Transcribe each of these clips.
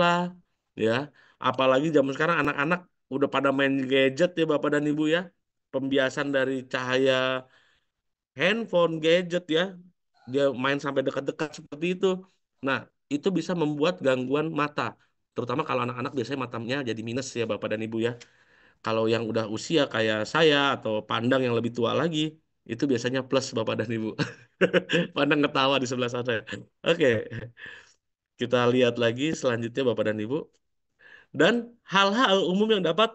lah, ya. Apalagi zaman sekarang anak-anak udah pada main gadget ya Bapak dan Ibu ya. Pembiasan dari cahaya handphone, gadget ya. Dia main sampai dekat-dekat seperti itu. Nah, itu bisa membuat gangguan mata. Terutama kalau anak-anak biasanya matanya jadi minus ya Bapak dan Ibu ya. Kalau yang udah usia kayak saya atau pandang yang lebih tua lagi, itu biasanya plus Bapak dan Ibu. Pandang ketawa di sebelah sana. Oke, kita lihat lagi selanjutnya Bapak dan Ibu. Dan hal-hal umum yang dapat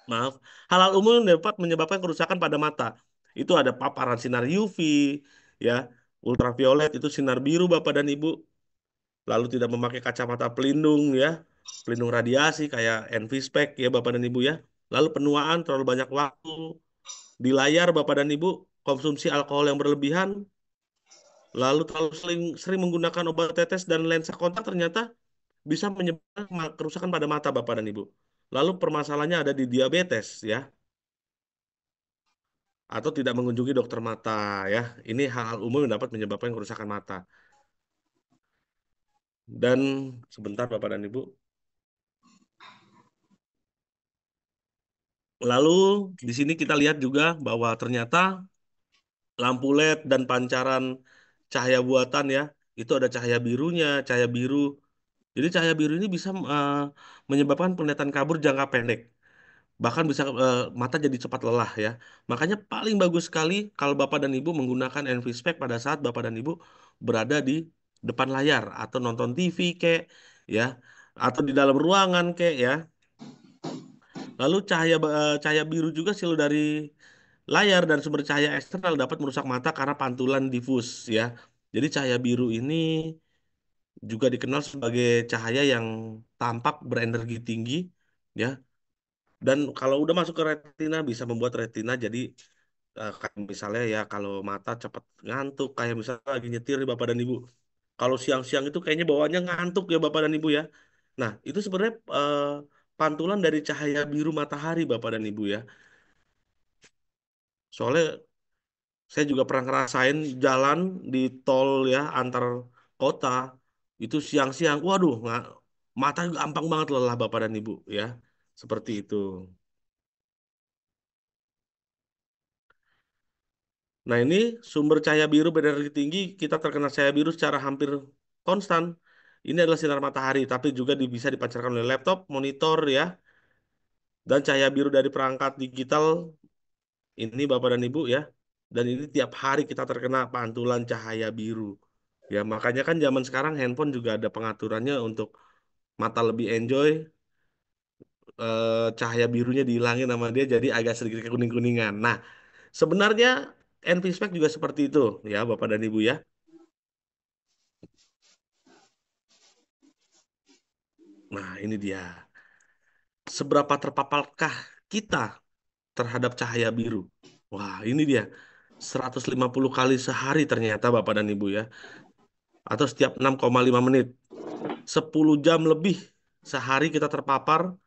maaf, hal-hal umum yang dapat menyebabkan kerusakan pada mata. Itu ada paparan sinar UV, ya, ultraviolet itu sinar biru Bapak dan Ibu. Lalu tidak memakai kacamata pelindung, ya, pelindung radiasi kayak NV-Spec ya Bapak dan Ibu ya. Lalu penuaan terlalu banyak waktu di layar Bapak dan Ibu, konsumsi alkohol yang berlebihan, lalu terlalu sering menggunakan obat tetes dan lensa kontak ternyata bisa menyebabkan kerusakan pada mata Bapak dan Ibu. Lalu permasalahannya ada di diabetes ya, atau tidak mengunjungi dokter mata ya. Ini hal-hal umum yang dapat menyebabkan kerusakan mata. Dan sebentar Bapak dan Ibu. Lalu di sini kita lihat juga bahwa ternyata lampu LED dan pancaran cahaya buatan ya, itu ada cahaya birunya, cahaya biru. Jadi cahaya biru ini bisa menyebabkan penglihatan kabur jangka pendek. Bahkan bisa mata jadi cepat lelah ya. Makanya paling bagus sekali kalau Bapak dan Ibu menggunakan NVSpec pada saat Bapak dan Ibu berada di depan layar atau nonton TV kek ya, atau di dalam ruangan kek ya. Lalu cahaya biru juga silau dari layar dan sumber cahaya eksternal dapat merusak mata karena pantulan difus ya. Jadi cahaya biru ini juga dikenal sebagai cahaya yang tampak berenergi tinggi ya. Dan kalau udah masuk ke retina bisa membuat retina jadi kayak misalnya ya kalau mata cepat ngantuk kayak misalnya lagi nyetir nih Bapak dan Ibu. Kalau siang-siang itu kayaknya bawaannya ngantuk ya Bapak dan Ibu ya. Nah, itu sebenarnya pantulan dari cahaya biru matahari Bapak dan Ibu ya. Soalnya saya juga pernah ngerasain jalan di tol ya antar kota itu siang-siang. Waduh, nggak, mata gampang banget lelah Bapak dan Ibu ya. Seperti itu. Nah, ini sumber cahaya biru berenergi tinggi, kita terkena cahaya biru secara hampir konstan. Ini adalah sinar matahari, tapi juga bisa dipancarkan oleh laptop, monitor ya, dan cahaya biru dari perangkat digital ini Bapak dan Ibu ya. Dan ini tiap hari kita terkena pantulan cahaya biru. Ya, makanya kan zaman sekarang handphone juga ada pengaturannya untuk mata lebih enjoy, cahaya birunya dihilangin sama dia jadi agak sedikit kuning-kuningan. Nah, sebenarnya NVSpec juga seperti itu ya Bapak dan Ibu ya. Nah, ini dia. Seberapa terpaparkah kita terhadap cahaya biru? Wah, ini dia. 150 kali sehari ternyata Bapak dan Ibu ya. Atau setiap 6,5 menit. 10 jam lebih sehari kita terpapar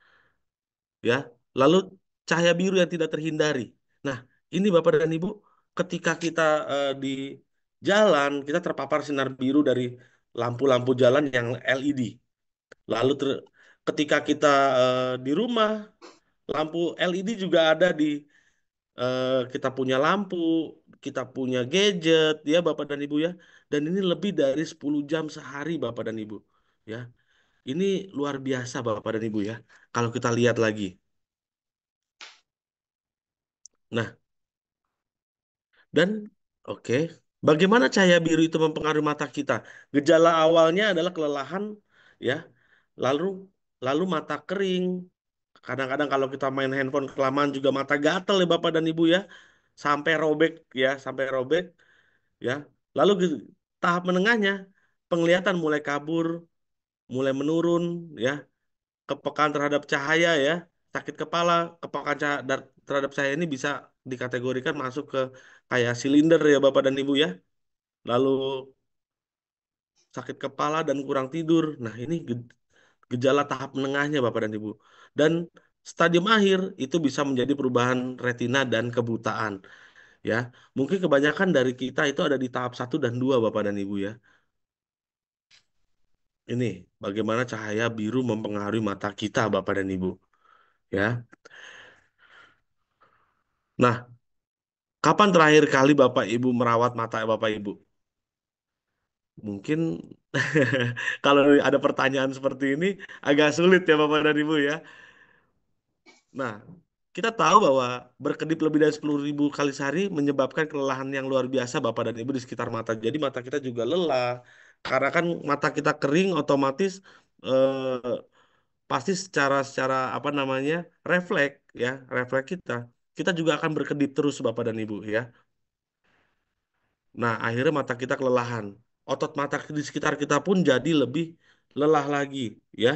ya. Lalu cahaya biru yang tidak terhindari. Nah, ini Bapak dan Ibu, ketika kita di jalan, kita terpapar sinar biru dari lampu-lampu jalan yang LED. Lalu ketika kita di rumah, lampu LED juga ada di kita punya lampu, kita punya gadget ya Bapak dan Ibu ya. Dan ini lebih dari 10 jam sehari Bapak dan Ibu ya. Ini luar biasa Bapak dan Ibu ya. Kalau kita lihat lagi. Nah, dan oke, bagaimana cahaya biru itu mempengaruhi mata kita? Gejala awalnya adalah kelelahan ya. Lalu lalu mata kering. Kadang-kadang kalau kita main handphone kelamaan juga mata gatel ya Bapak dan Ibu ya. Sampai robek ya, sampai robek ya. Lalu tahap menengahnya penglihatan mulai kabur, mulai menurun ya, kepekaan terhadap cahaya ya, sakit kepala, kepekaan terhadap cahaya ini bisa dikategorikan masuk ke kayak silinder ya Bapak dan Ibu ya. Lalu sakit kepala dan kurang tidur. Nah, ini gejala tahap menengahnya Bapak dan Ibu. Dan stadium akhir itu bisa menjadi perubahan retina dan kebutaan ya. Mungkin kebanyakan dari kita itu ada di tahap 1 dan 2 Bapak dan Ibu ya. Ini bagaimana cahaya biru mempengaruhi mata kita, Bapak dan Ibu. Ya. Nah, kapan terakhir kali Bapak Ibu merawat mata Bapak Ibu? Mungkin kalau ada pertanyaan seperti ini agak sulit ya Bapak dan Ibu ya. Nah, kita tahu bahwa berkedip lebih dari 10.000 kali sehari menyebabkan kelelahan yang luar biasa Bapak dan Ibu di sekitar mata. Jadi mata kita juga lelah. Karena kan mata kita kering otomatis eh, pasti secara secara apa namanya refleks ya refleks kita juga akan berkedip terus Bapak dan Ibu ya. Nah, akhirnya mata kita kelelahan. Otot mata di sekitar kita pun jadi lebih lelah lagi, ya.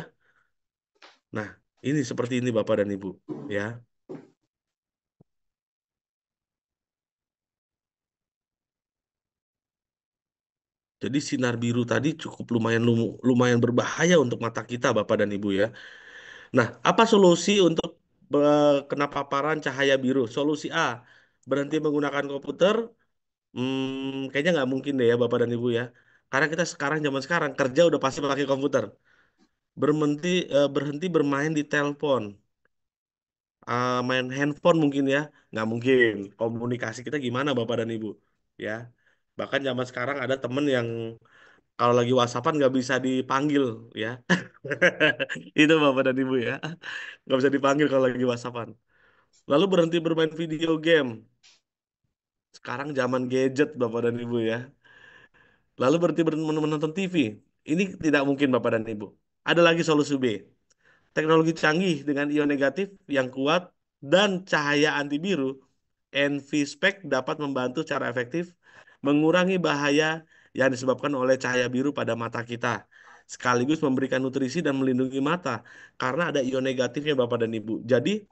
Nah, ini seperti ini Bapak dan Ibu, ya. Jadi sinar biru tadi cukup lumayan berbahaya untuk mata kita, Bapak dan Ibu, ya. Nah, apa solusi untuk kena paparan cahaya biru? Solusi A, berhenti menggunakan komputer. Kayaknya nggak mungkin deh ya, Bapak dan Ibu, ya. Karena kita sekarang zaman sekarang kerja udah pasti pakai komputer. Berhenti bermain di telepon. Main handphone mungkin ya nggak mungkin komunikasi kita gimana Bapak dan Ibu ya bahkan zaman sekarang ada temen yang kalau lagi WhatsAppan nggak bisa dipanggil ya itu Bapak dan Ibu ya nggak bisa dipanggil kalau lagi WhatsAppan lalu berhenti bermain video game sekarang zaman gadget Bapak dan Ibu ya lalu berhenti menonton TV ini tidak mungkin Bapak dan Ibu ada lagi solusi B. Teknologi canggih dengan ion negatif yang kuat dan cahaya anti biru, NV-Spec dapat membantu secara efektif mengurangi bahaya yang disebabkan oleh cahaya biru pada mata kita, sekaligus memberikan nutrisi dan melindungi mata karena ada ion negatifnya Bapak dan Ibu. Jadi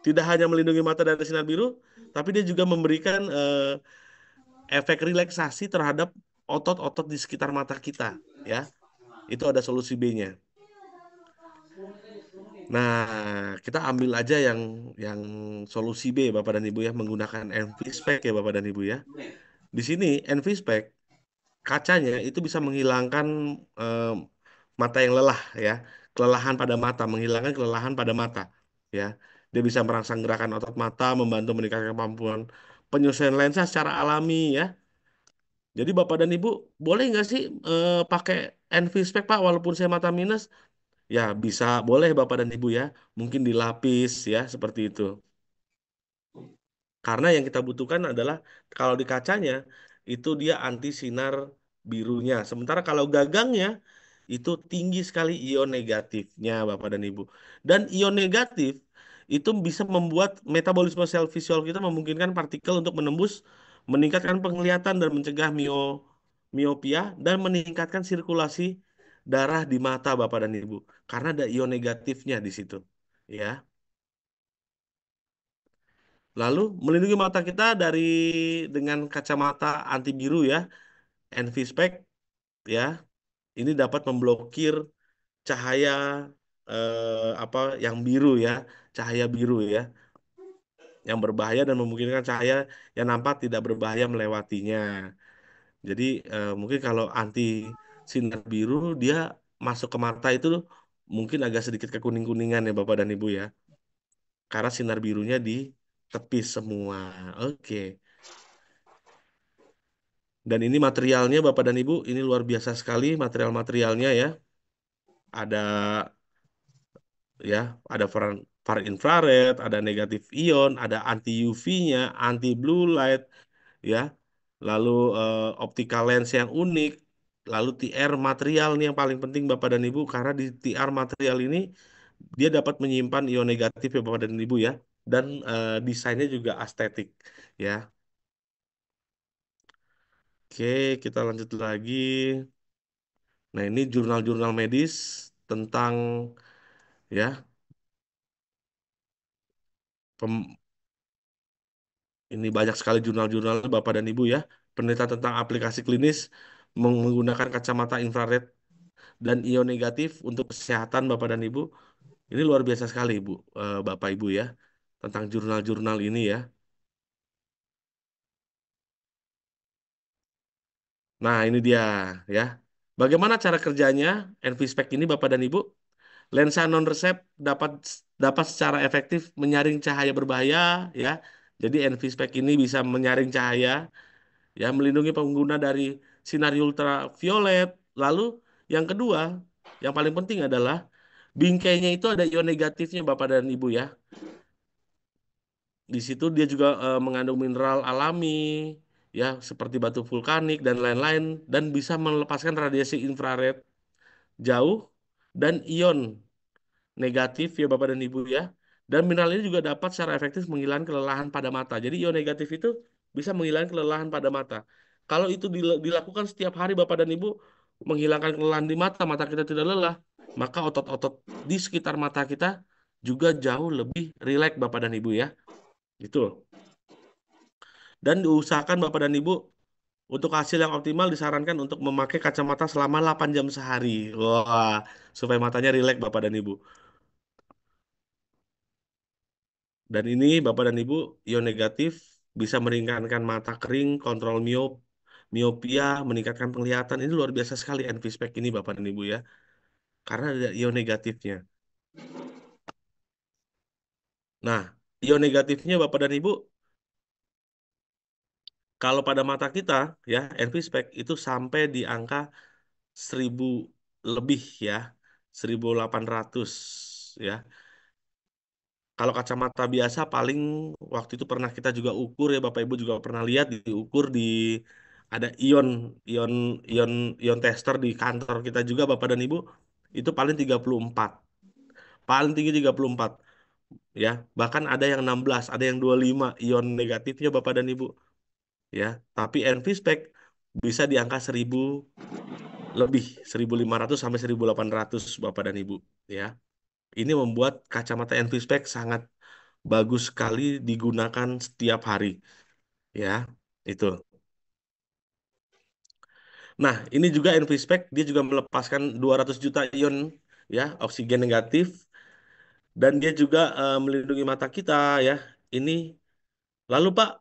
tidak hanya melindungi mata dari sinar biru, tapi dia juga memberikan efek relaksasi terhadap otot-otot di sekitar mata kita, ya. Itu ada solusi B-nya. Nah, kita ambil aja yang solusi B Bapak dan Ibu ya menggunakan NV-Spec ya Bapak dan Ibu ya. Di sini NV-Spec kacanya itu bisa menghilangkan eh, mata yang lelah ya, kelelahan pada mata, menghilangkan kelelahan pada mata ya. Dia bisa merangsang gerakan otot mata, membantu meningkatkan kemampuan penyelesaian lensa secara alami ya. Jadi Bapak dan Ibu boleh nggak sih pakai NV-Spec Pak walaupun saya mata minus? Ya, bisa, boleh Bapak dan Ibu ya. Mungkin dilapis ya, seperti itu. Karena yang kita butuhkan adalah kalau di kacanya itu dia anti sinar birunya. Sementara kalau gagangnya itu tinggi sekali ion negatifnya, Bapak dan Ibu. Dan ion negatif itu bisa membuat metabolisme sel visual kita memungkinkan partikel untuk menembus, meningkatkan penglihatan dan mencegah miopia dan meningkatkan sirkulasi darah di mata, Bapak dan Ibu. Karena ada ion negatifnya di situ. Ya. Lalu melindungi mata kita dari dengan kacamata anti biru ya, NV-Spec ya. Ini dapat memblokir cahaya apa yang biru ya, cahaya biru ya, yang berbahaya dan memungkinkan cahaya yang nampak tidak berbahaya melewatinya. Jadi mungkin kalau anti sinar biru dia masuk ke mata itu mungkin agak sedikit kekuning-kuningan ya Bapak dan Ibu ya, karena sinar birunya di tepis semua. Oke. Dan ini materialnya Bapak dan Ibu, ini luar biasa sekali material-materialnya ya. Ada ya, ada far infrared, ada negatif ion, ada anti UV-nya, anti blue light ya. Lalu optical lens yang unik, lalu TR material nih yang paling penting Bapak dan Ibu karena di TR material ini dia dapat menyimpan ion negatif ya Bapak dan Ibu ya. Dan desainnya juga estetik ya. Oke, kita lanjut lagi. Nah, ini jurnal-jurnal medis tentang ya, pem- ini banyak sekali jurnal-jurnal Bapak dan Ibu ya, penelitian tentang aplikasi klinis menggunakan kacamata infrared dan ion negatif untuk kesehatan Bapak dan Ibu. Ini luar biasa sekali Ibu, Bapak Ibu ya, tentang jurnal-jurnal ini ya. Nah, ini dia ya. Bagaimana cara kerjanya NV-Spec ini Bapak dan Ibu? Lensa non-resep dapat dapat secara efektif menyaring cahaya berbahaya ya. Jadi NV-Spec ini bisa menyaring cahaya ya, melindungi pengguna dari sinar ultraviolet. Lalu yang kedua, yang paling penting adalah bingkainya itu ada ion negatifnya Bapak dan Ibu ya. Di situ dia juga mengandung mineral alami ya seperti batu vulkanik dan lain-lain dan bisa melepaskan radiasi infrared jauh dan ion negatif ya Bapak dan Ibu ya. Dan mineral ini juga dapat secara efektif menghilangkan kelelahan pada mata. Jadi ion negatif itu bisa menghilangkan kelelahan pada mata. Kalau itu dilakukan setiap hari Bapak dan Ibu menghilangkan kelelahan di mata, mata kita tidak lelah, maka otot-otot di sekitar mata kita juga jauh lebih rileks Bapak dan Ibu ya. Itu. Dan diusahakan Bapak dan Ibu untuk hasil yang optimal disarankan untuk memakai kacamata selama 8 jam sehari. Wah, supaya matanya rileks Bapak dan Ibu. Dan ini Bapak dan Ibu, ion negatif bisa meringankan mata kering, kontrol miopia, meningkatkan penglihatan. Ini luar biasa sekali NV-Spec ini Bapak dan Ibu ya. Karena ada ion negatifnya. Nah, ion negatifnya Bapak dan Ibu, kalau pada mata kita ya, NV-Spec itu sampai di angka 1000 lebih ya. 1800 ya. Kalau kacamata biasa paling waktu itu pernah kita juga ukur ya Bapak Ibu juga pernah lihat diukur di ada ion ion ion tester di kantor kita juga Bapak dan Ibu itu paling 34. Paling tinggi 34 ya. Bahkan ada yang 16, ada yang 25 ion negatifnya Bapak dan Ibu ya. Tapi NV spec bisa di angka 1000 lebih 1500 sampai 1800 Bapak dan Ibu ya. Ini membuat kacamata NV spec sangat bagus sekali digunakan setiap hari ya itu. Nah ini juga NVSpec dia juga melepaskan 200 juta ion ya oksigen negatif dan dia juga melindungi mata kita ya. Ini lalu Pak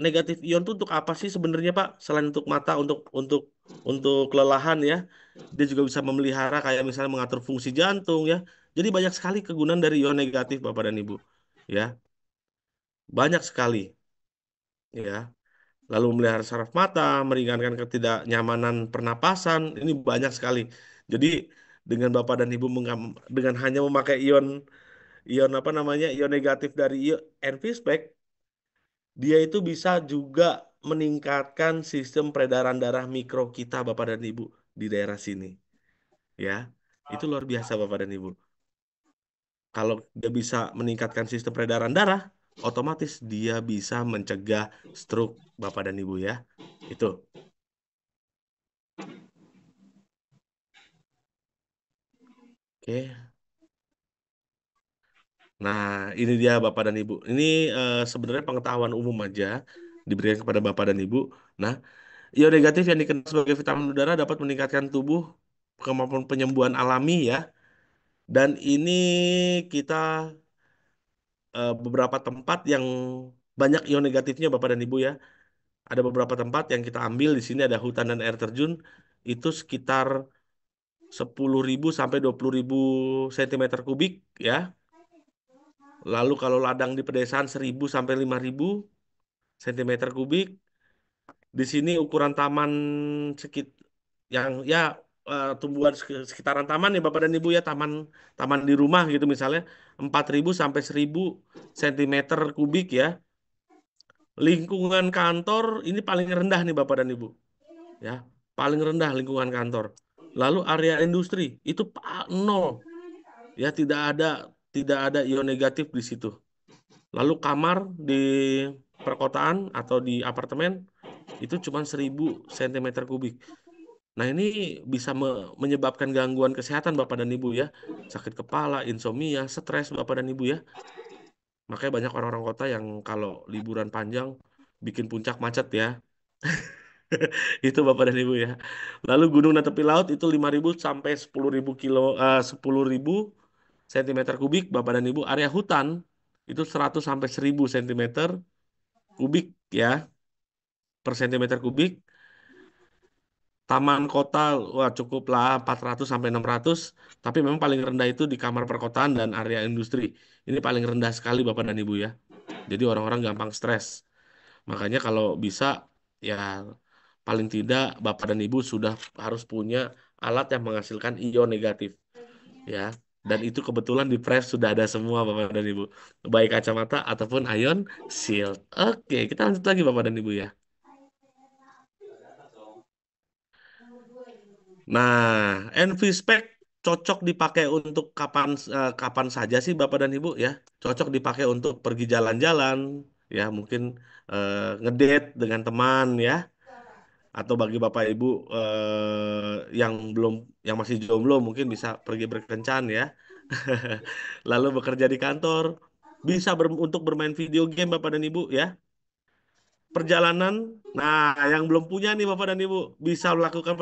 negatif ion itu untuk apa sih sebenarnya Pak? Selain untuk mata untuk kelelahan ya, dia juga bisa memelihara kayak misalnya mengatur fungsi jantung ya. Jadi banyak sekali kegunaan dari ion negatif Bapak dan Ibu ya, banyak sekali ya. Lalu memelihara saraf mata, meringankan ketidaknyamanan pernapasan, ini banyak sekali. Jadi dengan Bapak dan Ibu dengan hanya memakai ion ion apa namanya ion negatif dari NVSpec, dia itu bisa juga meningkatkan sistem peredaran darah mikro kita Bapak dan Ibu di daerah sini, ya. Itu luar biasa Bapak dan Ibu. Kalau dia bisa meningkatkan sistem peredaran darah, otomatis dia bisa mencegah stroke Bapak dan Ibu ya. Itu. Oke. Nah, ini dia Bapak dan Ibu. Ini sebenarnya pengetahuan umum aja diberikan kepada Bapak dan Ibu. Nah, ion negatif yang dikenal sebagai vitamin udara dapat meningkatkan tubuh kemampuan penyembuhan alami ya. Dan ini kita beberapa tempat yang banyak ion negatifnya Bapak dan Ibu ya. Ada beberapa tempat yang kita ambil di sini ada hutan dan air terjun itu sekitar 10.000 sampai 20.000 cm kubik ya. Lalu kalau ladang di pedesaan 1.000 sampai 5.000 cm kubik. Di sini ukuran taman sekit yang ya tumbuhan sekitaran taman ya Bapak dan Ibu ya taman taman di rumah gitu misalnya 4.000 sampai 1.000 cm kubik ya. Lingkungan kantor ini paling rendah nih Bapak dan Ibu ya. Paling rendah lingkungan kantor. Lalu area industri itu nol ya tidak ada ion negatif di situ. Lalu kamar di perkotaan atau di apartemen itu cuma 1.000 cm kubik. Nah, ini bisa menyebabkan gangguan kesehatan Bapak dan Ibu ya. Sakit kepala, insomnia, stres Bapak dan Ibu ya. Makanya banyak orang-orang kota yang kalau liburan panjang bikin puncak macet ya. Itu Bapak dan Ibu ya. Lalu gunung dan tepi laut itu 5.000 sampai 10.000 centimeter kubik Bapak dan Ibu. Area hutan itu 100 sampai 1.000 centimeter kubik ya per sentimeter kubik. Taman kota, wah cukup lah 400 sampai 600, tapi memang paling rendah itu di kamar perkotaan dan area industri. Ini paling rendah sekali Bapak dan Ibu ya. Jadi orang-orang gampang stres. Makanya kalau bisa ya paling tidak Bapak dan Ibu sudah harus punya alat yang menghasilkan ion negatif ya. Dan itu kebetulan di Press sudah ada semua Bapak dan Ibu. Baik kacamata ataupun ion shield. Oke, kita lanjut lagi Bapak dan Ibu ya. Nah, NV Spec cocok dipakai untuk kapan saja sih Bapak dan Ibu ya. Cocok dipakai untuk pergi jalan-jalan ya, mungkin ngedate dengan teman ya, atau bagi Bapak Ibu yang masih jomblo mungkin bisa pergi berkencan ya. Lalu bekerja di kantor, bisa untuk bermain video game Bapak dan Ibu ya. Perjalanan, nah yang belum punya nih Bapak dan Ibu bisa melakukan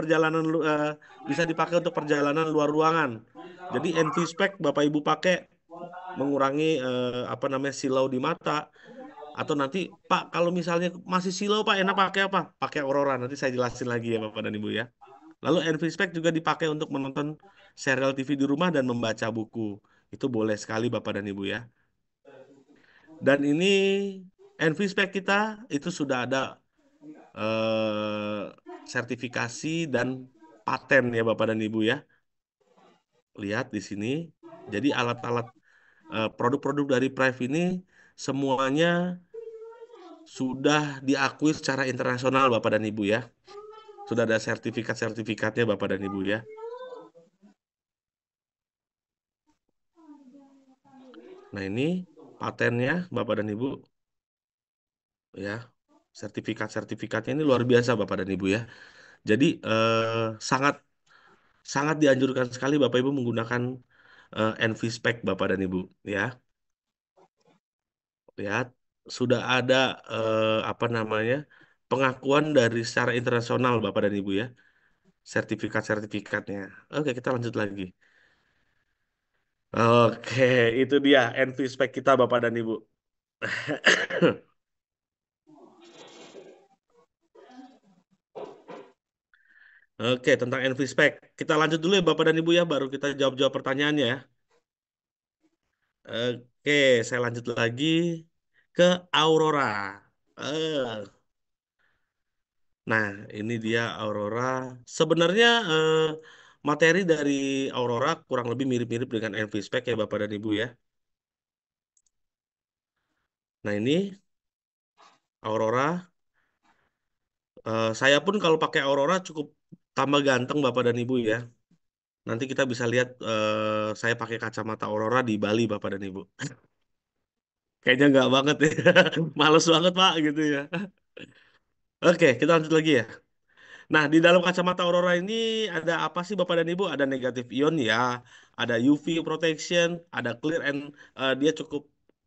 bisa dipakai untuk perjalanan luar ruangan. Jadi NV Spec Bapak Ibu pakai mengurangi apa namanya silau di mata. Atau nanti Pak kalau misalnya masih silau Pak enak pakai apa? Pakai Aurora. Nanti saya jelasin lagi ya Bapak dan Ibu ya. Lalu NV Spec juga dipakai untuk menonton serial TV di rumah dan membaca buku. Itu boleh sekali Bapak dan Ibu ya. Dan ini NV Spec kita itu sudah ada sertifikasi dan paten ya Bapak dan Ibu ya. Lihat di sini. Jadi alat-alat produk-produk dari Prive ini semuanya sudah diakui secara internasional Bapak dan Ibu ya. Sudah ada sertifikat-sertifikatnya Bapak dan Ibu ya. Nah ini patennya Bapak dan Ibu ya. Sertifikat-sertifikatnya ini luar biasa Bapak dan Ibu ya. Jadi sangat sangat dianjurkan sekali Bapak Ibu menggunakan NV Spec Bapak dan Ibu ya. Lihat sudah ada apa namanya pengakuan dari secara internasional Bapak dan Ibu ya, sertifikat-sertifikatnya. Oke, kita lanjut lagi. Oke, itu dia NV Spec kita Bapak dan Ibu. Oke, tentang NV Spec. Kita lanjut dulu ya Bapak dan Ibu ya, baru kita jawab-jawab pertanyaannya ya. Oke, saya lanjut lagi ke Aurora. Eh, Nah, ini dia Aurora. Sebenarnya materi dari Aurora kurang lebih mirip-mirip dengan NV Spec ya Bapak dan Ibu ya. Nah, ini Aurora. Saya pun kalau pakai Aurora cukup tambah ganteng Bapak dan Ibu ya. Nanti kita bisa lihat saya pakai kacamata Aurora di Bali Bapak dan Ibu. Kayaknya nggak banget ya. Males banget Pak gitu ya. Oke, kita lanjut lagi ya. Nah, di dalam kacamata Aurora ini ada apa sih Bapak dan Ibu? Ada negatif ion ya, ada UV protection, ada clear and dia cukup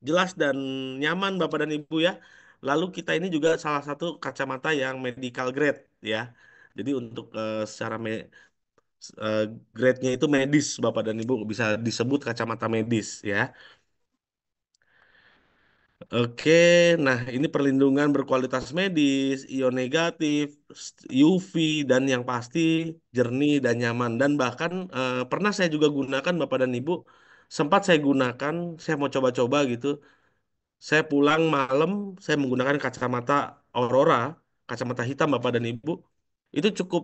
jelas dan nyaman Bapak dan Ibu ya. Lalu kita ini juga salah satu kacamata yang medical grade ya. Jadi untuk secara eh, grade-nya itu medis Bapak dan Ibu bisa disebut kacamata medis ya. Oke, nah ini perlindungan berkualitas medis, ion negatif, UV, dan yang pasti jernih dan nyaman. Dan bahkan pernah saya juga gunakan Bapak dan Ibu, sempat saya gunakan, saya mau coba-coba gitu. Saya pulang malam, saya menggunakan kacamata Aurora, kacamata hitam Bapak dan Ibu. Itu cukup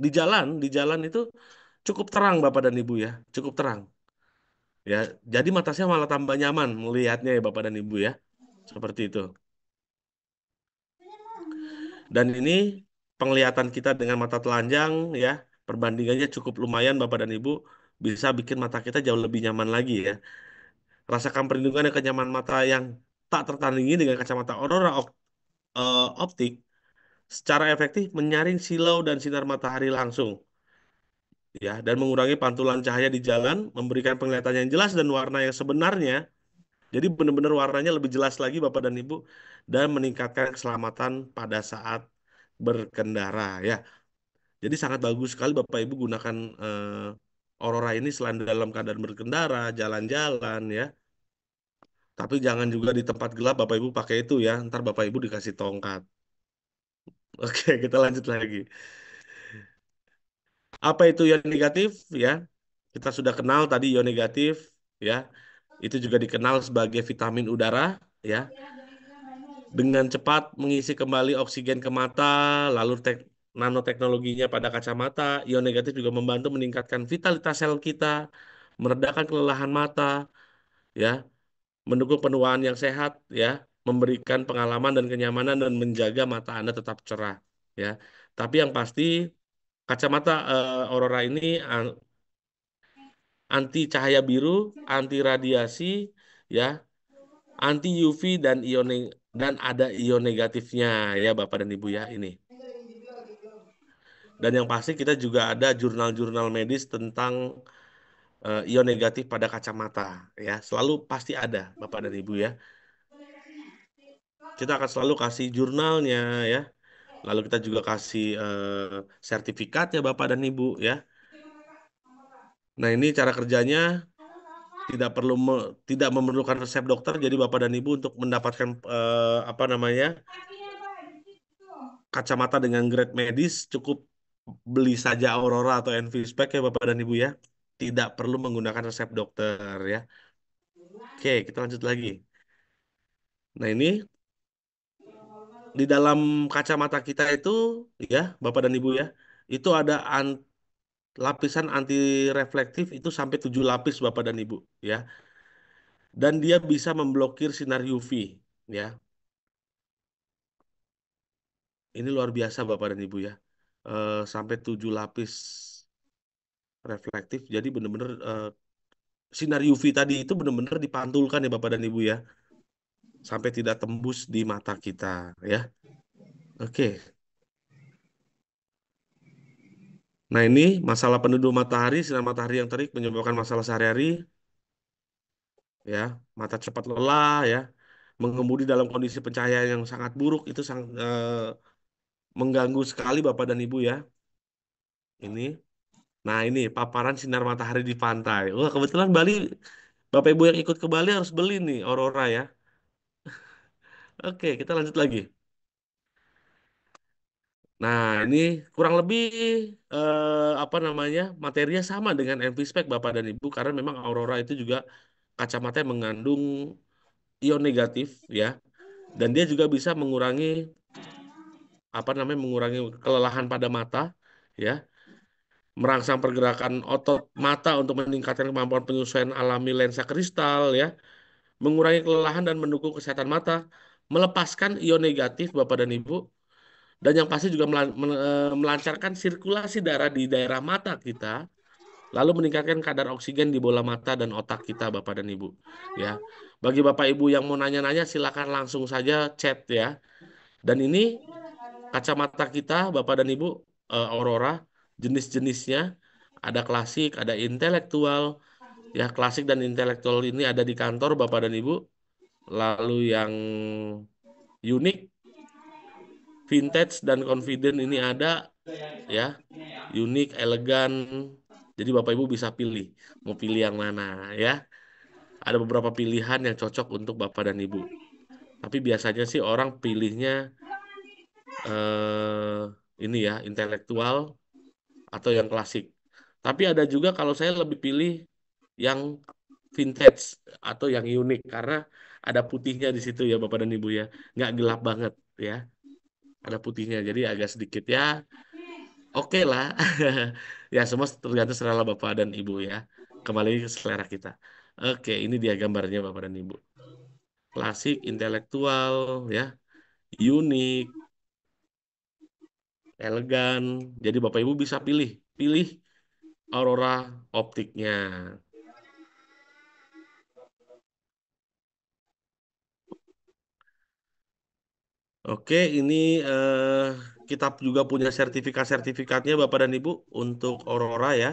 di jalan itu cukup terang Bapak dan Ibu ya, cukup terang. Ya, jadi mata saya malah tambah nyaman melihatnya ya Bapak dan Ibu ya. Seperti itu. Dan ini penglihatan kita dengan mata telanjang ya, perbandingannya cukup lumayan Bapak dan Ibu, bisa bikin mata kita jauh lebih nyaman lagi ya. Rasakan perlindungan dan kenyamanan mata yang tak tertandingi dengan kacamata Aurora Optik secara efektif menyaring silau dan sinar matahari langsung ya, dan mengurangi pantulan cahaya di jalan, memberikan penglihatan yang jelas dan warna yang sebenarnya. Jadi benar-benar warnanya lebih jelas lagi Bapak dan Ibu dan meningkatkan keselamatan pada saat berkendara ya. Jadi sangat bagus sekali Bapak Ibu gunakan Aurora ini selain dalam keadaan berkendara, jalan-jalan ya. Tapi jangan juga di tempat gelap Bapak Ibu pakai itu ya. Ntar Bapak Ibu dikasih tongkat. Oke, kita lanjut lagi. Apa itu ion negatif? Ya, kita sudah kenal tadi ion negatif. Ya, itu juga dikenal sebagai vitamin udara. Ya, dengan cepat mengisi kembali oksigen ke mata, lalu nanoteknologinya pada kacamata. Ion negatif juga membantu meningkatkan vitalitas sel kita, meredakan kelelahan mata, ya, mendukung penuaan yang sehat, ya, memberikan pengalaman dan kenyamanan dan menjaga mata Anda tetap cerah, ya. Tapi yang pasti kacamata Aurora ini anti cahaya biru, anti radiasi, ya, anti UV dan dan ada ion negatifnya, ya Bapak dan Ibu ya ini. Dan yang pasti kita juga ada jurnal-jurnal medis tentang ion negatif pada kacamata, ya. Selalu pasti ada Bapak dan Ibu ya. Kita akan selalu kasih jurnalnya, ya. Lalu kita juga kasih sertifikatnya Bapak dan Ibu ya. Nah, ini cara kerjanya tidak perlu tidak memerlukan resep dokter. Jadi Bapak dan Ibu untuk mendapatkan apa namanya kacamata dengan grade medis cukup beli saja Aurora atau Envispec ya Bapak dan Ibu ya. Tidak perlu menggunakan resep dokter ya. Oke, kita lanjut lagi. Nah, ini di dalam kacamata kita itu ya Bapak dan Ibu ya, itu ada lapisan anti reflektif itu sampai 7 lapis Bapak dan Ibu ya. Dan dia bisa memblokir sinar UV ya. Ini luar biasa Bapak dan Ibu ya. Sampai 7 lapis reflektif. Jadi benar-benar sinar UV tadi itu benar-benar dipantulkan ya Bapak dan Ibu ya. Sampai tidak tembus di mata kita ya. Oke. Nah, ini masalah penunjuk matahari, sinar matahari yang terik menyebabkan masalah sehari-hari ya. Mata cepat lelah ya. Mengemudi dalam kondisi pencahayaan yang sangat buruk itu sangat mengganggu sekali Bapak dan Ibu ya. Ini. Nah, ini paparan sinar matahari di pantai. Wah, kebetulan Bali, Bapak Ibu yang ikut ke Bali harus beli nih Aurora ya. Oke, kita lanjut lagi. Nah, ini kurang lebih apa namanya? Materinya sama dengan MV-Spec Bapak dan Ibu karena memang Aurora itu juga kacamata yang mengandung ion negatif ya. Dan dia juga bisa mengurangi apa namanya? Mengurangi kelelahan pada mata ya, merangsang pergerakan otot mata untuk meningkatkan kemampuan penyesuaian alami lensa kristal ya, mengurangi kelelahan dan mendukung kesehatan mata, melepaskan ion negatif Bapak dan Ibu, dan yang pasti juga melancarkan sirkulasi darah di daerah mata kita, lalu meningkatkan kadar oksigen di bola mata dan otak kita Bapak dan Ibu. Ya, bagi Bapak Ibu yang mau nanya-nanya silakan langsung saja chat ya. Dan ini kacamata kita Bapak dan Ibu Aurora jenis-jenisnya ada klasik, ada intelektual. Ya, klasik dan intelektual ini ada di kantor Bapak dan Ibu. Lalu yang unik, vintage dan confident ini ada ya, unik, elegan. Jadi Bapak Ibu bisa pilih mau pilih yang mana ya. Ada beberapa pilihan yang cocok untuk Bapak dan Ibu. Tapi biasanya sih orang pilihnya ini ya, intelektual atau yang klasik. Tapi ada juga kalau saya lebih pilih yang vintage atau yang unik karena ada putihnya di situ ya Bapak dan Ibu ya. Nggak gelap banget ya. Ada putihnya jadi agak sedikit ya oke lah. Ya semua tergantung selera Bapak dan Ibu ya. Kembali ke selera kita. Oke, ini dia gambarnya Bapak dan Ibu. Klasik, intelektual ya, unik, elegan. Jadi Bapak Ibu bisa pilih, pilih Aurora optiknya. Oke, ini kita juga punya sertifikatnya Bapak dan Ibu untuk Aurora ya.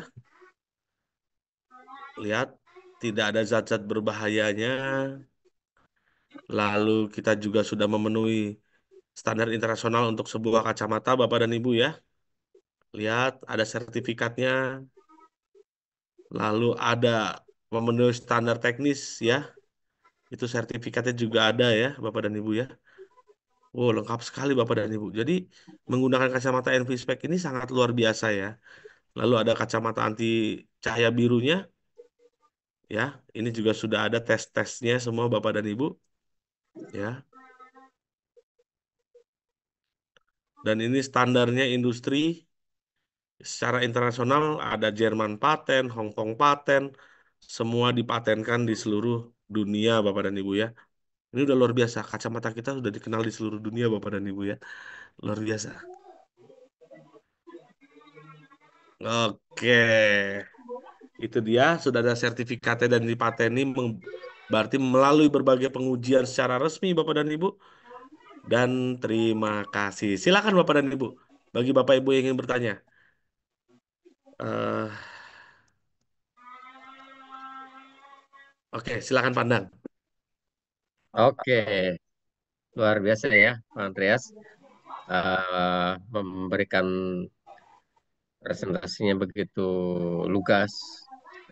Lihat, tidak ada zat-zat berbahayanya. Lalu kita juga sudah memenuhi standar internasional untuk sebuah kacamata Bapak dan Ibu ya. Lihat, ada sertifikatnya. Lalu ada memenuhi standar teknis ya. Itu sertifikatnya juga ada ya Bapak dan Ibu ya. Oh, lengkap sekali Bapak dan Ibu. Jadi menggunakan kacamata NV Spec ini sangat luar biasa ya. Lalu ada kacamata anti cahaya birunya ya. Ini juga sudah ada tes-tesnya semua Bapak dan Ibu ya. Dan ini standarnya industri secara internasional, ada Jerman paten, Hong Kong paten, semua dipatenkan di seluruh dunia Bapak dan Ibu ya. Ini udah luar biasa. Kacamata kita sudah dikenal di seluruh dunia Bapak dan Ibu ya. Luar biasa. Oke. Itu dia sudah ada sertifikatnya dan dipateni berarti melalui berbagai pengujian secara resmi Bapak dan Ibu. Dan terima kasih. Silakan Bapak dan Ibu. Bagi Bapak Ibu yang ingin bertanya. eh oke, silakan pandang. Oke, luar biasa ya, Pak Andreas. Memberikan presentasinya begitu lugas,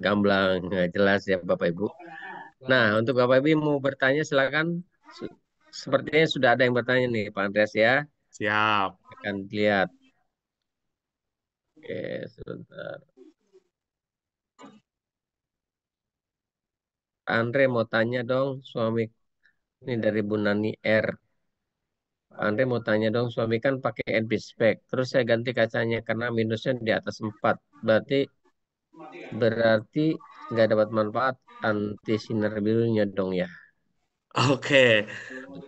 gamblang, jelas ya Bapak Ibu. Nah, untuk Bapak Ibu yang mau bertanya silakan. Sepertinya sudah ada yang bertanya nih Pak Andreas ya. Siap. Akan lihat. Oke, sebentar. Pak Andre mau tanya dong, suami ini dari Bu Nani R. Pak Andre mau tanya dong, suami kan pakai NP spec. Terus saya ganti kacanya karena minusnya di atas 4. Berarti nggak dapat manfaat anti sinar birunya dong ya. Oke.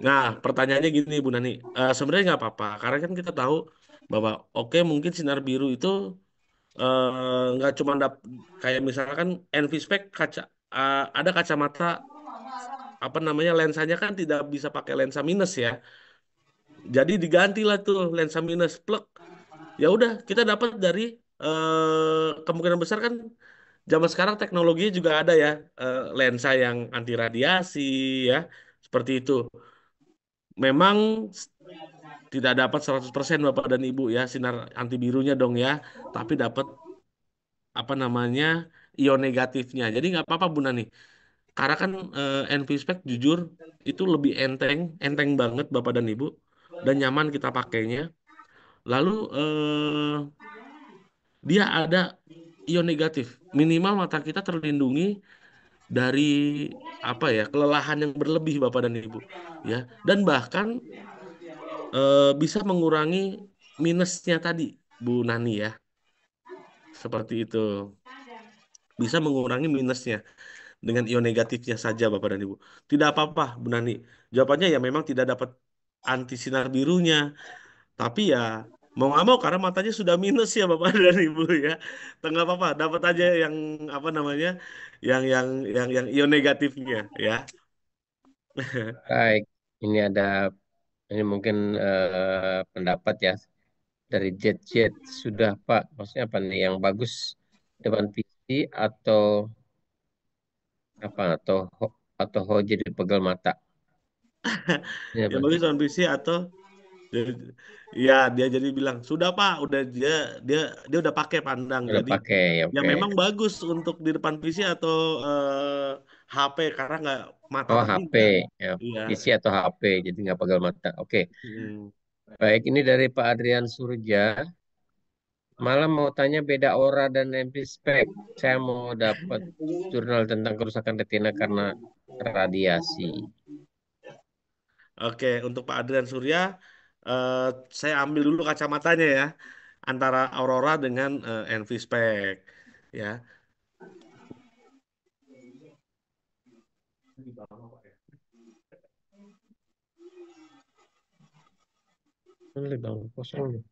Nah, pertanyaannya gini Bu Nani. Sebenarnya nggak apa-apa. Karena kan kita tahu bahwa oke mungkin sinar biru itu nggak cuma kayak misalkan Envispec ada kacamata apa namanya lensanya kan tidak bisa pakai lensa minus ya. Jadi digantilah tuh lensa minus plek. Ya udah kita dapat dari kemungkinan besar kan zaman sekarang teknologinya juga ada ya lensa yang anti radiasi ya seperti itu. Memang tidak dapat 100% Bapak dan Ibu ya sinar anti birunya dong ya, tapi dapat apa namanya ion negatifnya. Jadi nggak apa-apa Bu Nani. Karena kan NV Spec jujur itu lebih enteng, enteng banget Bapak dan Ibu, dan nyaman kita pakainya. Lalu dia ada ion negatif. Minimal mata kita terlindungi dari apa ya kelelahan yang berlebih Bapak dan Ibu, ya. Dan bahkan bisa mengurangi minusnya tadi Bu Nani ya, seperti itu. Bisa mengurangi minusnya dengan ion negatifnya saja Bapak dan Ibu. Tidak apa-apa Bu Nani. Jawabannya ya memang tidak dapat anti sinar birunya. Tapi ya mau nggak mau karena matanya sudah minus ya Bapak dan Ibu ya. Tengah apa-apa, dapat aja yang apa namanya? Yang ion negatifnya ya. Baik, ini ada ini mungkin pendapat ya dari Jet Jet sudah Pak. Maksudnya apa nih yang bagus depan PC atau apa atau ho jadi pegal mata. Ini Yang apa? bagus sound PC atau ya dia jadi bilang sudah Pak, udah dia dia udah pakai pandang. Udah Jadi pakai, ya oke. memang bagus untuk di depan PC atau HP karena nggak mata Oh HP, terluka. ya, Iya. PC atau HP, jadi nggak pegal mata. Oke, Hmm. baik ini dari Pak Adrian Surja. Malam mau tanya beda aura dan MP spek. Saya mau dapat jurnal tentang kerusakan retina karena radiasi. Oke, untuk Pak Adrian Surya, eh, saya ambil dulu kacamatanya ya, antara Aurora dengan NV Spec, ya. Ini bang kosong nih.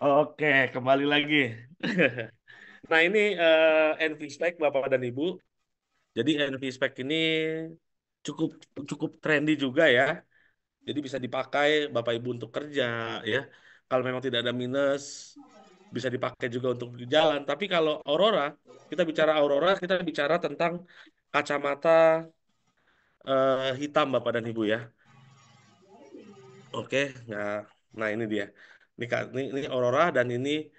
Oke, kembali lagi. Nah, ini NV Spec Bapak dan Ibu. Jadi NV Spec ini cukup cukup trendy juga ya. Jadi bisa dipakai Bapak Ibu untuk kerja ya. Kalau memang tidak ada minus, bisa dipakai juga untuk di jalan. Tapi kalau Aurora, kita bicara Aurora, kita bicara tentang kacamata hitam Bapak dan Ibu ya. Oke, nah, nah ini dia. Ini Aurora dan ini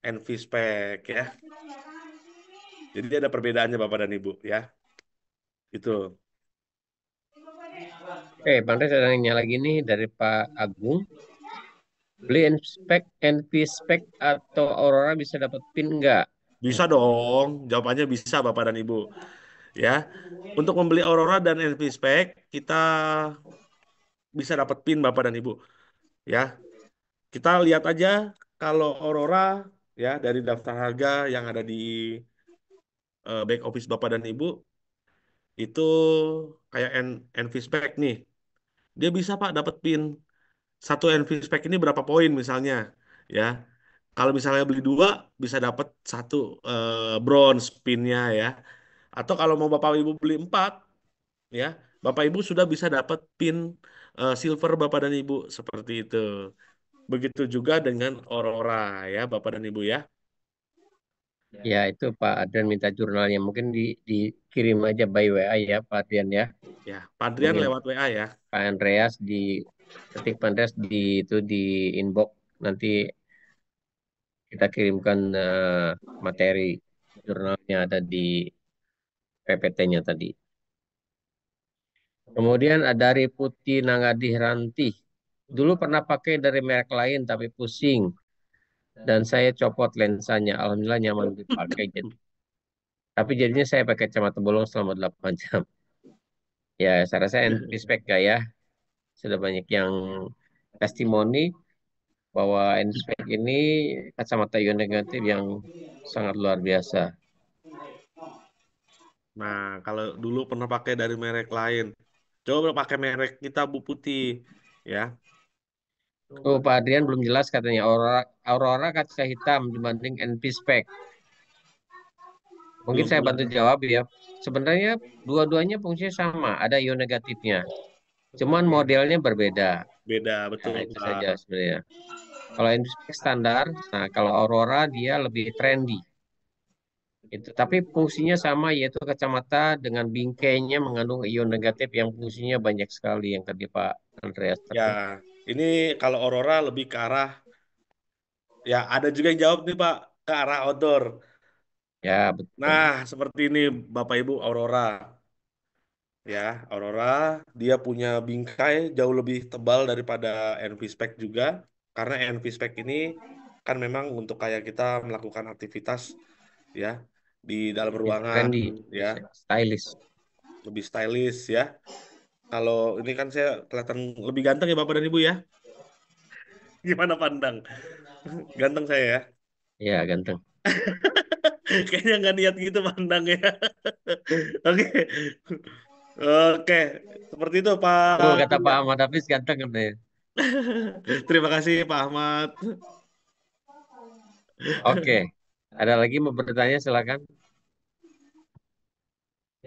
NV Spec ya. Jadi ada perbedaannya Bapak dan Ibu ya. Itu. Oke, Bang Rey ada nanya lagi nih dari Pak Agung. Beli NV spec atau Aurora bisa dapat PIN enggak? Bisa dong, jawabannya bisa Bapak dan Ibu. Ya, untuk membeli Aurora dan NV Spec kita bisa dapat PIN Bapak dan Ibu. Ya, kita lihat aja kalau Aurora ya dari daftar harga yang ada di back office Bapak dan Ibu itu kayak NV Spec nih. Dia bisa Pak dapat PIN. Satu NV Spec ini berapa poin misalnya, ya. Kalau misalnya beli dua bisa dapat satu bronze pinnya ya. Atau kalau mau Bapak Ibu beli empat ya, Bapak Ibu sudah bisa dapat pin silver Bapak dan Ibu seperti itu. Begitu juga dengan Aurora ya Bapak dan Ibu ya. Ya, itu Pak Adrian minta jurnalnya. Mungkin dikirim aja by WA ya, Pak Adrian ya. Ya, Padrian Mungkin lewat WA ya. Pak Andreas ketik Pak Andreas di inbox. Nanti kita kirimkan materi jurnalnya ada di PPT-nya tadi. Kemudian ada dari Putih Nangadih Rantih. Dulu pernah pakai dari merek lain tapi pusing. Dan saya copot lensanya. Alhamdulillah nyaman dipakai. Tapi jadinya saya pakai kacamata bolong selama 8 jam. Ya, saya rasa NPSPEC ya. Sudah banyak yang testimoni bahwa NPSPEC ini kacamata ion negatif yang sangat luar biasa. Nah, kalau dulu pernah pakai dari merek lain, coba pakai merek kita Bu Putih ya. Oh, Pak Adrian belum jelas katanya. Aurora kaca hitam dibanding NPSPEC. Mungkin Belum saya bantu jelas. jawab ya. Sebenarnya dua-duanya fungsinya sama, ada ion negatifnya. Cuman modelnya berbeda. Beda Ya, betul itu saja Pak. sebenarnya. Kalau NPSPEC standar, nah kalau Aurora dia lebih trendy. Itu, tapi fungsinya sama yaitu kacamata dengan bingkainya mengandung ion negatif yang fungsinya banyak sekali yang tadi Pak Andreas Ya, terangkan. ini kalau Aurora lebih ke arah ya ada juga yang jawab nih Pak ke arah outdoor. Ya, betul. Nah, seperti ini Bapak Ibu Aurora. Ya, Aurora dia punya bingkai jauh lebih tebal daripada NV Spec juga karena NV Spec ini kan memang untuk kayak kita melakukan aktivitas ya di dalam Ya, ruangan trendy, ya stylish. lebih stylish ya. Kalau ini kan saya kelihatan lebih ganteng ya Bapak dan Ibu ya. Gimana pandang? Ganteng saya ya. Ya, ganteng. Kayaknya nggak niat gitu pandang ya. Oke. Oke, seperti itu Betul Pak kata Pak Kurnia. Ahmad Hafiz ganteng katanya. Terima kasih Pak Ahmad. Oke. Ada lagi mau bertanya silakan.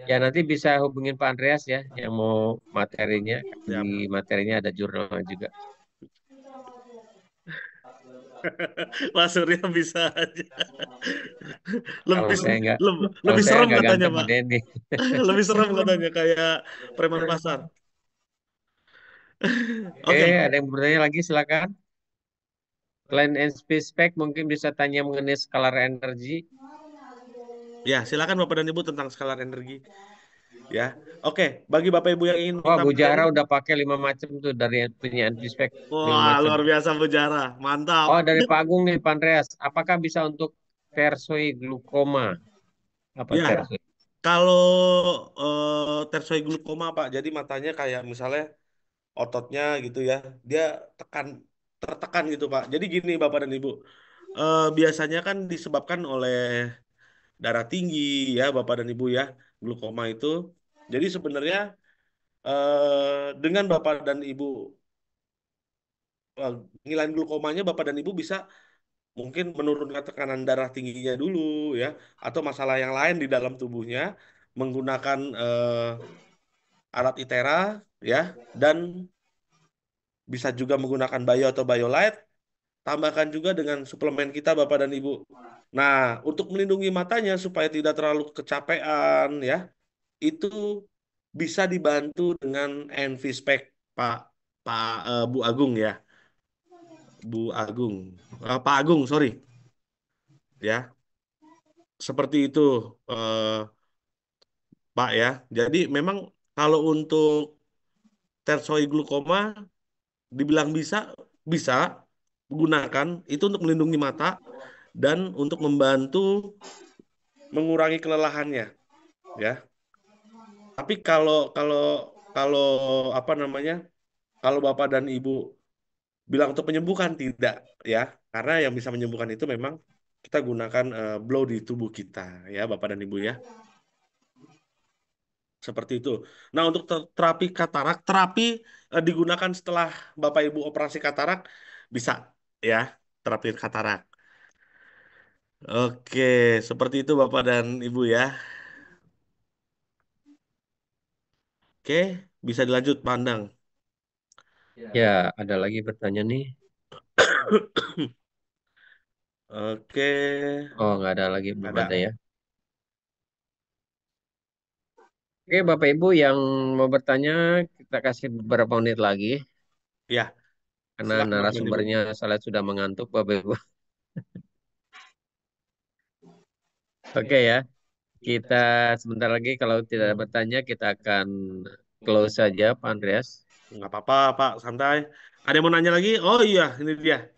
Ya nanti bisa hubungin Pak Andreas ya yang mau materinya. Di Siap. materinya ada jurnal juga. Pak Surya bisa aja. Kalau Lebih saya nggak, kalau lebih saya serem nggak katanya ganteng Pak. gede nih. Lebih serem katanya kayak preman pasar. Oke, Oke, ada yang bertanya lagi silakan. Selain NSP spec mungkin bisa tanya mengenai skalar energi. ya silakan Bapak dan Ibu tentang skalar energi. Ya, oke. Bagi Bapak Ibu yang ingin Wah, minta Bu materi, Jara udah pakai 5 macam tuh dari punya NP spec 5 macam. luar biasa Bu Jara, mantap. Oh, dari Pak Agung nih, Pak Andreas. Apakah bisa untuk tersoi glukoma? Apa Ya, tersoi? kalau tersoy glukoma Pak, jadi matanya kayak misalnya ototnya gitu ya, dia tekan tertekan gitu Pak. Jadi gini Bapak dan Ibu, biasanya kan disebabkan oleh darah tinggi ya Bapak dan Ibu ya, glukoma itu. Jadi sebenarnya dengan Bapak dan Ibu ngilangin glukomanya Bapak dan Ibu bisa mungkin menurunkan tekanan darah tingginya dulu ya, atau masalah yang lain di dalam tubuhnya menggunakan alat ITERA ya, dan bisa juga menggunakan bio atau BioLite, tambahkan juga dengan suplemen kita Bapak dan Ibu. Nah, untuk melindungi matanya supaya tidak terlalu kecapean ya, itu bisa dibantu dengan NV Spec Pak Pak Bu Agung ya. Bu Agung. Pak Agung, sorry. Ya, seperti itu, eh, Pak ya. Jadi memang kalau untuk tersoy glukoma dibilang bisa, bisa gunakan itu untuk melindungi mata dan untuk membantu mengurangi kelelahannya, ya. Tapi kalau kalau kalau apa namanya? Kalau Bapak dan Ibu bilang untuk menyembuhkan tidak, ya. Karena yang bisa menyembuhkan itu memang kita gunakan blow di tubuh kita, ya, Bapak dan Ibu ya. Seperti itu. Nah, untuk terapi katarak, terapi digunakan setelah Bapak Ibu operasi katarak bisa, ya, terapi katarak. Oke, seperti itu Bapak dan Ibu ya. Oke, bisa dilanjut pandang. Ya, ada lagi bertanya nih. Oke, Oh, nggak ada lagi, belum ada ada. ya. Oke, Bapak Ibu yang mau bertanya, kita kasih beberapa menit lagi. Ya, Karena silakan Bapak dan Ibu. narasumbernya saya sudah mengantuk, Bapak Ibu. Oke ya, kita sebentar lagi kalau tidak ada bertanya, kita akan close saja, Pak Andreas. Nggak apa-apa, Pak, santai. Ada yang mau nanya lagi? Oh iya, ini dia.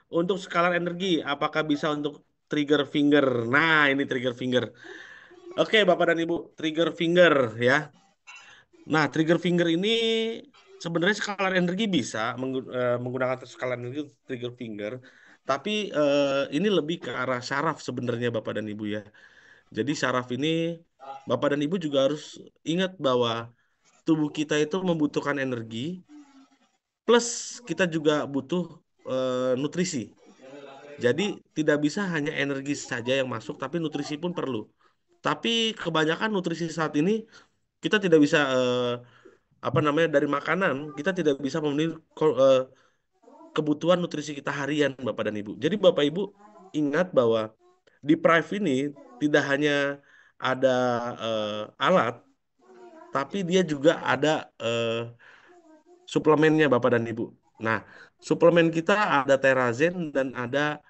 Untuk skala energi, apakah bisa untuk trigger finger? Nah, ini trigger finger. Oke, Bapak dan Ibu, trigger finger ya. Nah, trigger finger ini sebenarnya skala energi bisa menggunakan skala energi untuk trigger finger, tapi ini lebih ke arah syaraf sebenarnya Bapak dan Ibu ya. Jadi syaraf ini Bapak dan Ibu juga harus ingat bahwa tubuh kita itu membutuhkan energi, plus kita juga butuh nutrisi. Jadi tidak bisa hanya energi saja yang masuk, tapi nutrisi pun perlu. Tapi kebanyakan nutrisi saat ini kita tidak bisa apa namanya dari makanan kita tidak bisa memenuhi kebutuhan nutrisi kita harian Bapak dan Ibu. Jadi Bapak Ibu ingat bahwa di Prive ini tidak hanya ada alat, tapi dia juga ada suplemennya Bapak dan Ibu. Nah, suplemen kita ada Terazen dan ada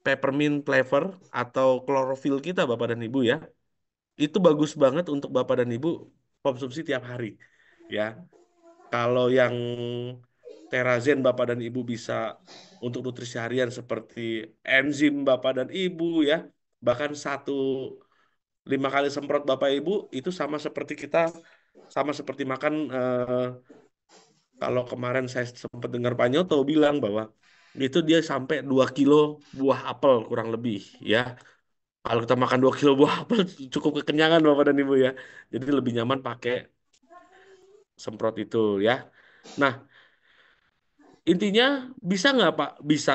peppermint flavor atau klorofil kita Bapak dan Ibu ya. Itu bagus banget untuk Bapak dan Ibu konsumsi tiap hari. Ya, kalau yang Terazen Bapak dan Ibu bisa untuk nutrisi harian seperti enzim Bapak dan Ibu ya. Bahkan 5 kali semprot Bapak Ibu itu sama seperti makan kalau kemarin saya sempat dengar Pak Nyoto bilang bahwa itu dia sampai 2 kilo buah apel kurang lebih ya. Kalau kita makan 2 kilo buah apel cukup kekenyangan Bapak dan Ibu ya. Jadi lebih nyaman pakai semprot itu ya. Nah, intinya bisa nggak Pak? Bisa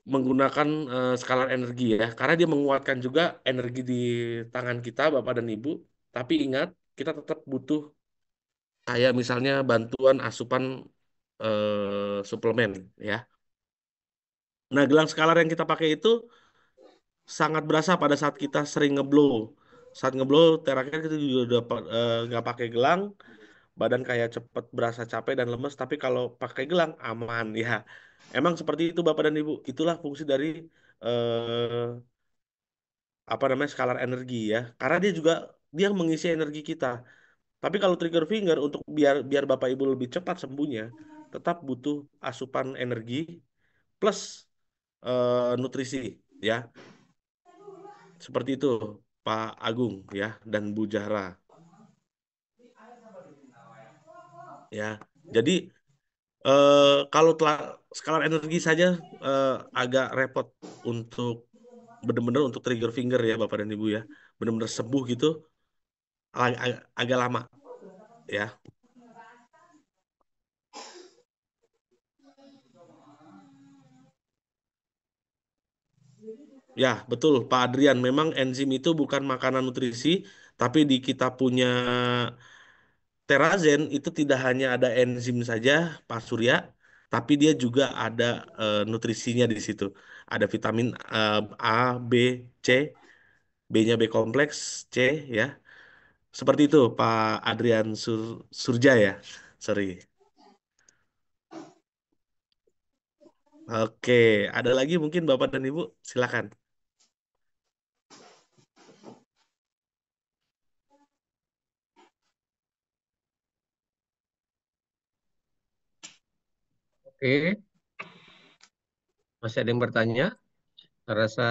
menggunakan skala energi ya, karena dia menguatkan juga energi di tangan kita Bapak dan Ibu. Tapi ingat, kita tetap butuh kayak misalnya bantuan asupan suplemen ya. Nah, gelang skalar yang kita pakai itu sangat berasa pada saat kita sering ngeblow. Saat ngeblow, terakhir kita juga udah nggak pakai gelang, badan kayak cepet berasa capek dan lemes, tapi kalau pakai gelang aman ya. Emang seperti itu Bapak dan Ibu. Itulah fungsi dari eh, apa namanya skalar energi ya. Karena dia mengisi energi kita. Tapi kalau trigger finger untuk biar biar Bapak Ibu lebih cepat sembuhnya, tetap butuh asupan energi plus nutrisi ya. Seperti itu Pak Agung ya dan Bu Jahra ya. Jadi kalau telah skala energi saja eh, agak repot untuk benar-benar untuk trigger finger ya Bapak dan Ibu ya. Benar-benar sembuh gitu agak lama ya. Ya, betul Pak Adrian. Memang enzim itu bukan makanan nutrisi, tapi di kita punya Terazen itu tidak hanya ada enzim saja, Pak Surya, tapi dia juga ada nutrisinya di situ. Ada vitamin A, B, C, B-nya B kompleks, C ya. Seperti itu Pak Adrian Surja ya. Sorry. Oke, ada lagi mungkin Bapak dan Ibu? Silakan. Oke, masih ada yang bertanya? Saya rasa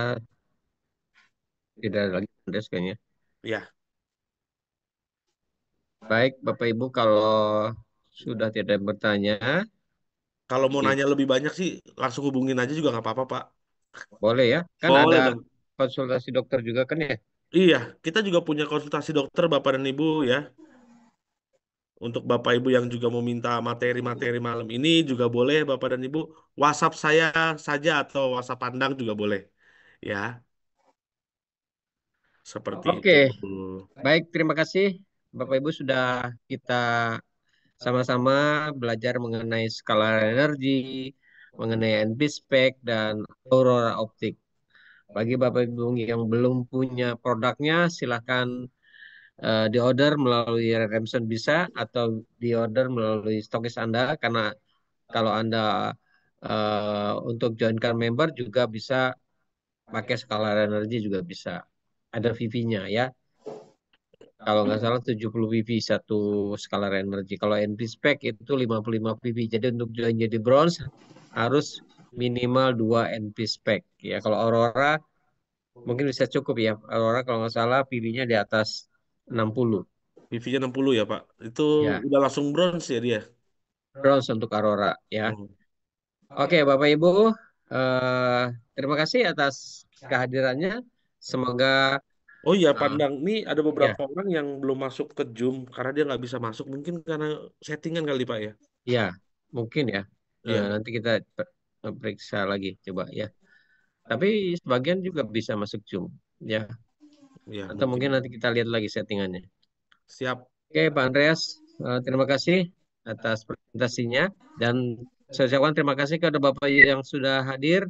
tidak ada lagi Andres kayaknya. Ya, Baik, Bapak Ibu, kalau sudah tidak bertanya, kalau mau kita nanya lebih banyak sih langsung hubungin aja juga nggak apa-apa, Pak. boleh ya. Kan ada Boleh dong. konsultasi dokter juga kan ya? Iya, kita juga punya konsultasi dokter Bapak dan Ibu ya. Untuk Bapak Ibu yang juga mau minta materi-materi malam ini juga boleh Bapak dan Ibu WhatsApp saya saja atau WhatsApp Pandang juga boleh. Ya, seperti Oke, itu. baik. Terima kasih Bapak Ibu sudah kita sama-sama belajar mengenai skala energi, mengenai NP spec dan aurora optik. Bagi Bapak Ibu yang belum punya produknya, silakan di-order melalui Remson bisa atau di-order melalui stokis Anda karena kalau Anda untuk joinkan member juga bisa pakai skala energi juga bisa. Ada VV-nya ya. Kalau nggak salah 70 PV satu skala energi. Kalau NP spec itu 55 PV. Jadi untuk join jadi bronze harus minimal 2 NP spec. Ya, kalau Aurora mungkin bisa cukup ya. Aurora kalau nggak salah PV-nya di atas 60. PV-nya 60 ya, Pak. Itu Ya, udah langsung bronze ya dia. bronze untuk Aurora ya. Oh. Oke, Bapak Ibu, eh, terima kasih atas kehadirannya. Semoga Oh iya, eh, Pandang. Ini ada ya, beberapa orang yang belum masuk ke Zoom karena dia nggak bisa masuk. Mungkin karena settingan kali, Pak ya. ya, mungkin ya. Iya, Nanti kita periksa lagi, coba ya. Tapi sebagian juga bisa masuk Zoom, ya. iya Atau mungkin. mungkin nanti kita lihat lagi settingannya. Siap. Oke, Pak Andreas, terima kasih atas presentasinya dan saya ucapkan terima kasih kepada Bapak yang sudah hadir.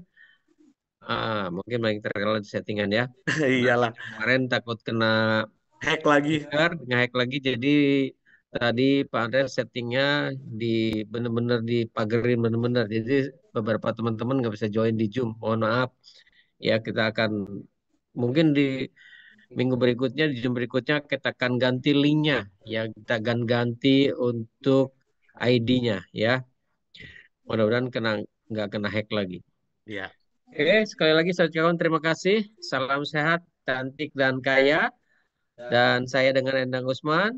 Mungkin banyak terkendala di settingan ya. Karena Iyalah, kemarin takut kena hack lagi. ngehack lagi. Jadi tadi Pak Andreas settingnya di bener-bener dipagerin bener-bener. Jadi beberapa teman-teman nggak bisa join di Zoom. Mohon maaf. Ya kita akan mungkin di minggu berikutnya, di Zoom berikutnya kita akan ganti linknya. Ya kita akan ganti untuk ID-nya ya. Mudah-mudahan nggak kena hack lagi. Iya. Oke, sekali lagi saya ucapkan terima kasih. Salam sehat, cantik dan kaya. Dan saya dengan Endang Usman.